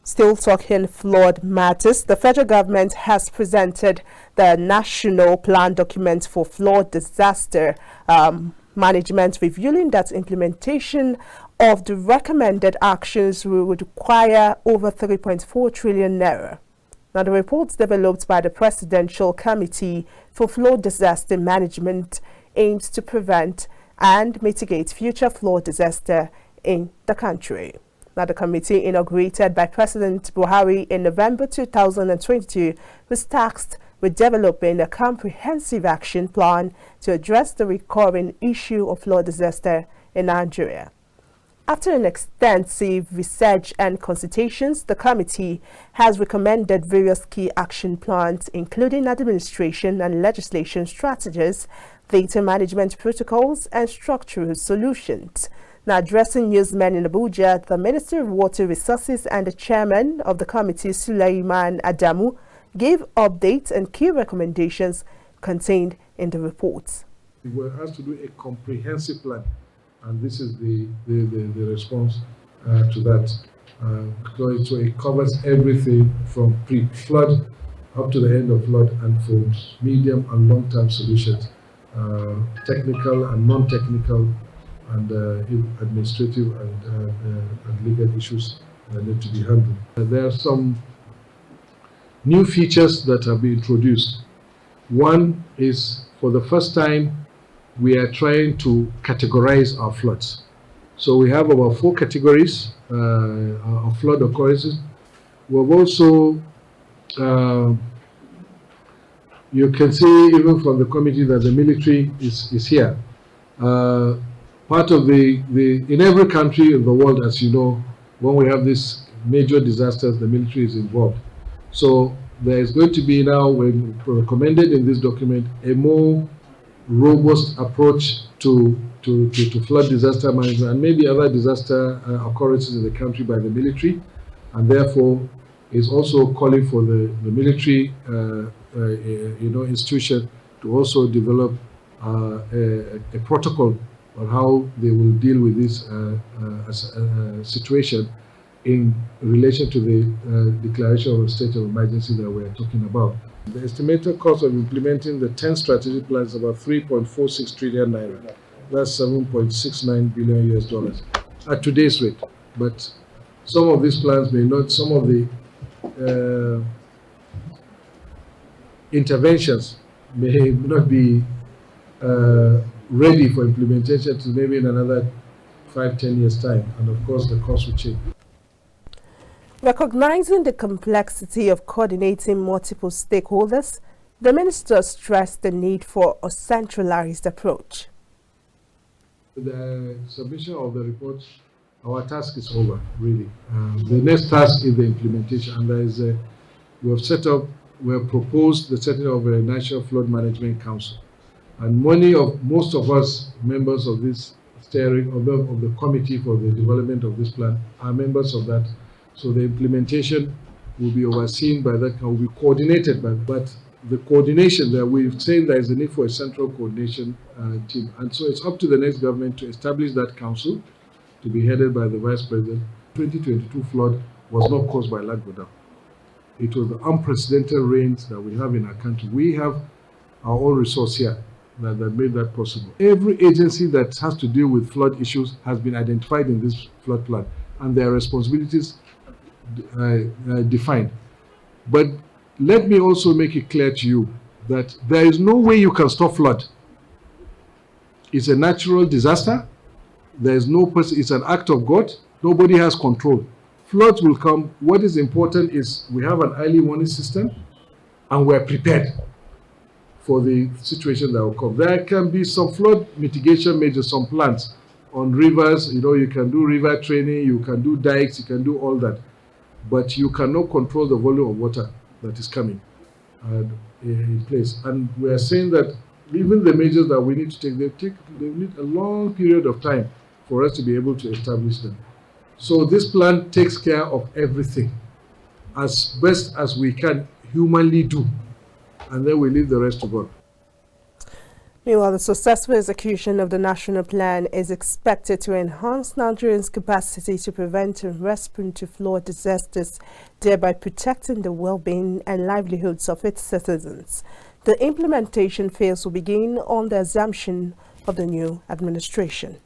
Still talking flood matters, the federal government has presented the National Plan document for flood disaster management, revealing that implementation of the recommended actions will require over 3.4 trillion naira. Now, the reports developed by the Presidential Committee for Flood Disaster Management aims to prevent and mitigate future flood disaster in the country. Now, the committee, inaugurated by President Buhari in November 2022, was tasked with developing a comprehensive action plan to address the recurring issue of flood disaster in Nigeria. After an extensive research and consultations, the committee has recommended various key action plans, including administration and legislation strategies, data management protocols, and structural solutions. Now, addressing newsmen in Abuja, the Minister of Water Resources and the chairman of the committee, Sulaiman Adamu, gave updates and key recommendations contained in the reports. We were asked to do a comprehensive plan, and this is the response to that. So it covers everything from pre-flood up to the end of flood, and for medium and long-term solutions, technical and non-technical, and administrative and legal issues that need to be handled. There are some new features that have been introduced. One is, for the first time, we are trying to categorize our floods. So we have about 4 categories of flood occurrences. We've also, you can see even from the committee that the military is here. Part of in every country in the world, as you know, when we have these major disasters, the military is involved. So there is going to be now, when recommended in this document, a more robust approach to flood disaster management and maybe other disaster occurrences in the country by the military, and therefore is also calling for the military institution to also develop a protocol on how they will deal with this situation in relation to the declaration of a state of emergency that we are talking about. The estimated cost of implementing the 10 strategic plans is about 3.46 trillion naira. That's $7.69 billion US at today's rate. But some of these plans may not, some of the interventions may not be ready for implementation to maybe in another 5-10 years' time, and of course the cost will change. Recognizing the complexity of coordinating multiple stakeholders, the minister stressed the need for a centralized approach. The submission of the report, our task is over, really. The next task is the implementation, and there is we have proposed the setting of a National Flood Management Council. And most of us, members of this steering of the committee for the development of this plan, are members of that. So the implementation will be overseen by that, will be coordinated by, but the coordination that we've saying there is a need for a central coordination team. And so it's up to the next government to establish that council to be headed by the Vice President. 2022 flood was not caused by Lagos. It was the unprecedented rains that we have in our country. We have our own resource here that made that possible. Every agency that has to deal with flood issues has been identified in this flood plan, and their responsibilities defined. But let me also make it clear to you that there is no way you can stop flood. It's a natural disaster. There is no person, it's an act of God. Nobody has control. Floods will come. What is important is we have an early warning system and we're prepared for the situation that will come. There can be some flood mitigation measures, some plans on rivers. You can do river training, you can do dikes, you can do all that. But you cannot control the volume of water that is coming in place. And we are saying that even the measures that we need to take, they need a long period of time for us to be able to establish them. So this plan takes care of everything as best as we can humanly do. And then we leave the rest to God. Meanwhile, the successful execution of the national plan is expected to enhance Nigerians' capacity to prevent and respond to flood disasters, thereby protecting the well-being and livelihoods of its citizens. The implementation phase will begin on the assumption of the new administration.